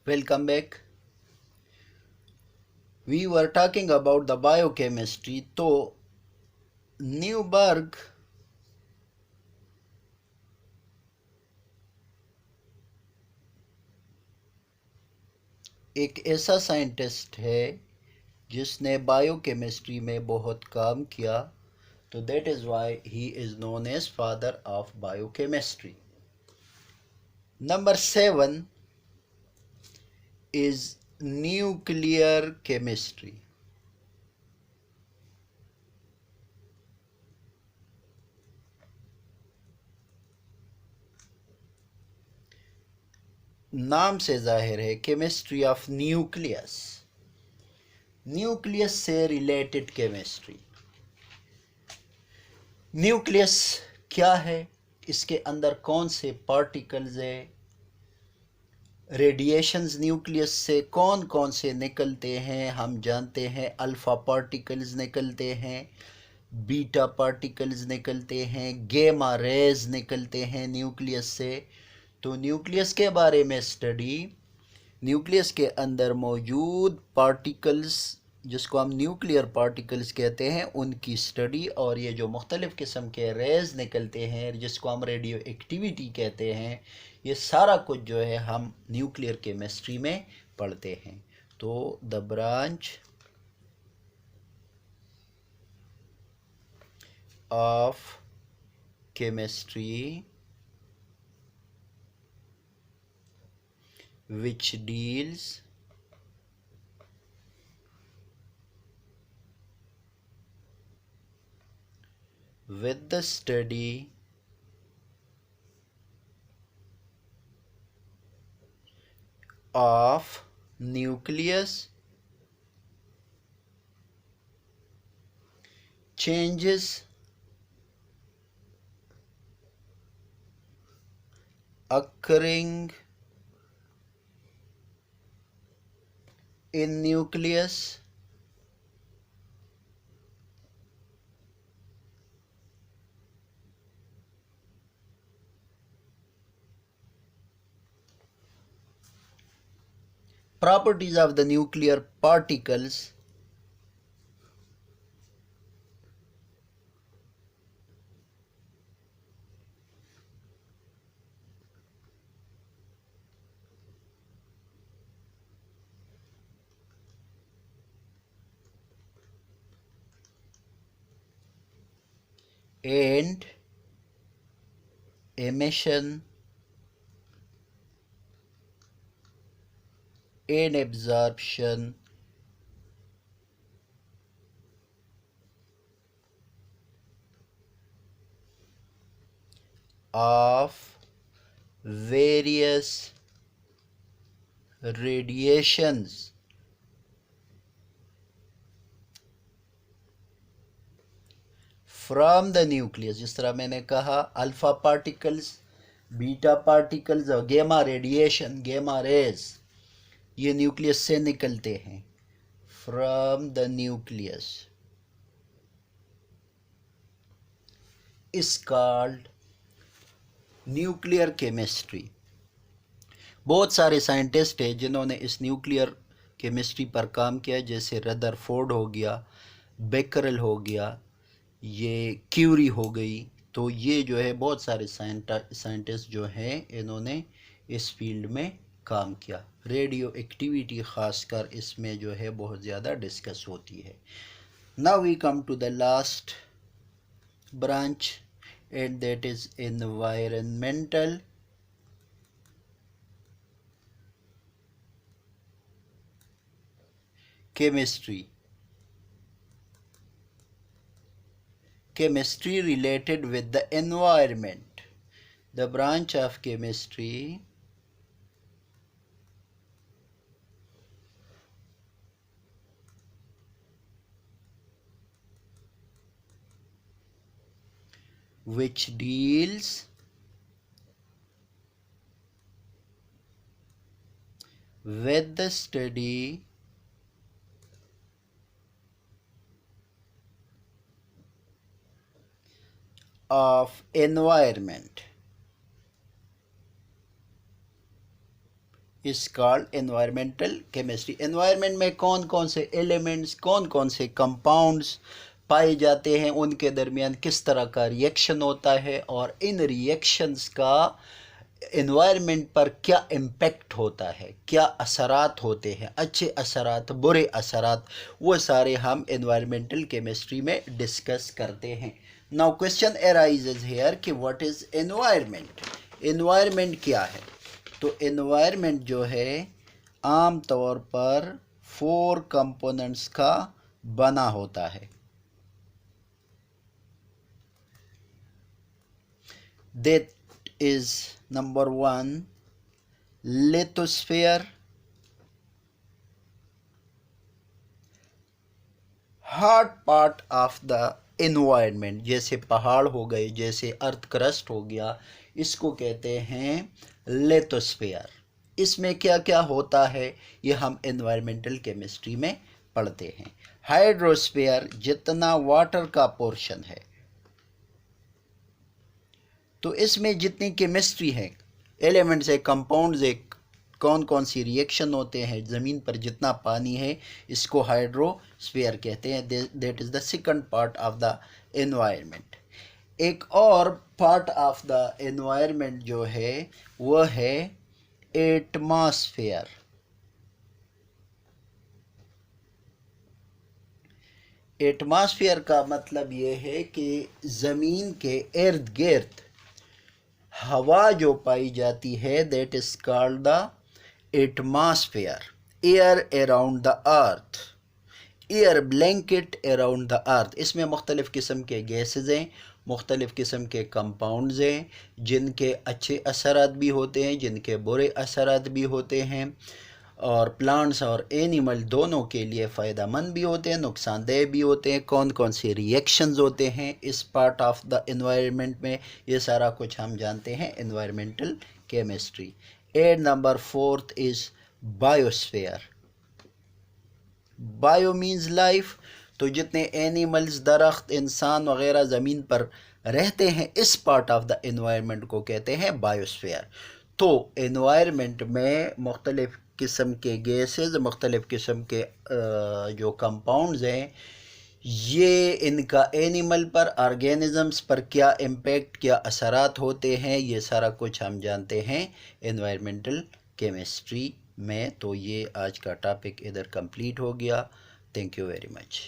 Welcome back. We were talking about the biochemistry. तो Newberg एक ऐसा साइंटिस्ट है जिसने बायोकेमिस्ट्री में बहुत काम किया, तो that is why he is known as father of biochemistry. Number 7 is nuclear chemistry. नाम से जाहिर है केमिस्ट्री ऑफ न्यूक्लियस. न्यूक्लियस से रिलेटेड केमिस्ट्री. न्यूक्लियस क्या है, इसके अंदर कौन से पार्टिकल्स है, रेडिएशंस न्यूक्लियस से कौन कौन से निकलते हैं. हम जानते हैं अल्फ़ा पार्टिकल्स निकलते हैं, बीटा पार्टिकल्स निकलते हैं, गेमा रेज निकलते हैं न्यूक्लियस से. तो न्यूक्लियस के बारे में स्टडी, न्यूक्लियस के अंदर मौजूद पार्टिकल्स जिसको हम न्यूक्लियर पार्टिकल्स कहते हैं उनकी स्टडी, और ये जो मुख्तलिफ़ किस्म के रेज़ निकलते हैं जिसको हम रेडियो एक्टिविटी कहते हैं, ये सारा कुछ जो है हम न्यूक्लियर केमिस्ट्री में पढ़ते हैं. तो the branch of chemistry which deals with the study of nucleus, changes occurring in nucleus, properties of the nuclear particles, and emission and absorption of various radiations from the nucleus. जिस तरह मैंने कहा alpha particles, beta particles और गेमा radiation, गेमा raise, ये nucleus से निकलते हैं. From the nucleus is called nuclear chemistry. बहुत सारे साइंटिस्ट हैं जिन्होंने इस न्यूक्लियर केमिस्ट्री पर काम किया, जैसे रदरफोर्ड हो गया, बेकरल हो गया, ये क्यूरी हो गई. तो ये जो है बहुत सारे साइंटिस्ट जो हैं इन्होंने इस फील्ड में काम किया. रेडियो एक्टिविटी ख़ासकर इसमें जो है बहुत ज़्यादा डिस्कस होती है. Now we come to the last branch and that is environmental chemistry. Chemistry related with the environment. The branch of chemistry which deals with the study of environment. Is called environmental chemistry. Environment में कौन कौन से elements, कौन कौन से compounds पाए जाते हैं, उनके दरमियान किस तरह का रिएक्शन होता है और इन रिएक्शंस का एनवायरनमेंट पर क्या इम्पेक्ट होता है, क्या असरात होते हैं, अच्छे असरात, बुरे असरात, वो सारे हम एनवायरमेंटल केमिस्ट्री में डिस्कस करते हैं। नाउ क्वेश्चन अराइजेज हियर कि व्हाट इज़ एनवायरनमेंट। एनवायरनमेंट क्या है? तो एनवायरनमेंट जो है आम तौर पर 4 कंपोनेंट्स का बना होता है। That is number 1 lithosphere, hard part of the environment, जैसे पहाड़ हो गए, जैसे अर्थ क्रस्ट हो गया, इसको कहते हैं लिथोस्फीयर। इसमें क्या क्या होता है ये हम एनवायरमेंटल केमिस्ट्री में पढ़ते हैं। हाइड्रोस्फीयर, जितना वाटर का पोर्शन है, तो इसमें जितनी केमिस्ट्री है, एलिमेंट्स है, कंपाउंड्स है, कौन कौन सी रिएक्शन होते हैं, ज़मीन पर जितना पानी है, इसको हाइड्रोस्फीयर कहते हैं। That is the second part of the environment. एक और पार्ट ऑफ द एनवायरनमेंट जो है वो है एटमॉस्फेयर। एटमॉस्फेयर का मतलब ये है कि ज़मीन के इर्द गिर्द हवा जो पाई जाती है, that is called the atmosphere. Air around the earth, air blanket around the earth. इसमें मुख्तलिफ़ किस्म के गैसेज हैं, मुख्तलिफ़ किस्म के कंपाउंड्स हैं, जिनके अच्छे असरात भी होते हैं, जिनके बुरे असरात भी होते हैं, और प्लांट्स और एनिमल दोनों के लिए फ़ायदेमंद भी होते हैं, नुकसानदेह भी होते हैं। कौन कौन से रिएक्शंस होते हैं इस पार्ट ऑफ द एनवायरनमेंट में, ये सारा कुछ हम जानते हैं एनवायरमेंटल केमिस्ट्री। एड number 4 is biosphere. Bio means life, तो जितने एनिमल्स, दरख्त, इंसान वगैरह ज़मीन पर रहते हैं, इस पार्ट ऑफ द एनवायरनमेंट को कहते हैं बायोस्फीयर। तो एनवायरनमेंट में मुख्तलिफ़ किस्म के गैसेस, मुख्तलिफ़ किस्म के जो कंपाउंड्स हैं, ये इनका एनिमल पर, ऑर्गेनिज़म्स पर क्या इम्पेक्ट, क्या असरात होते हैं, ये सारा कुछ हम जानते हैं एनवायरमेंटल केमिस्ट्री में। तो ये आज का टॉपिक इधर कंप्लीट हो गया। Thank you very much.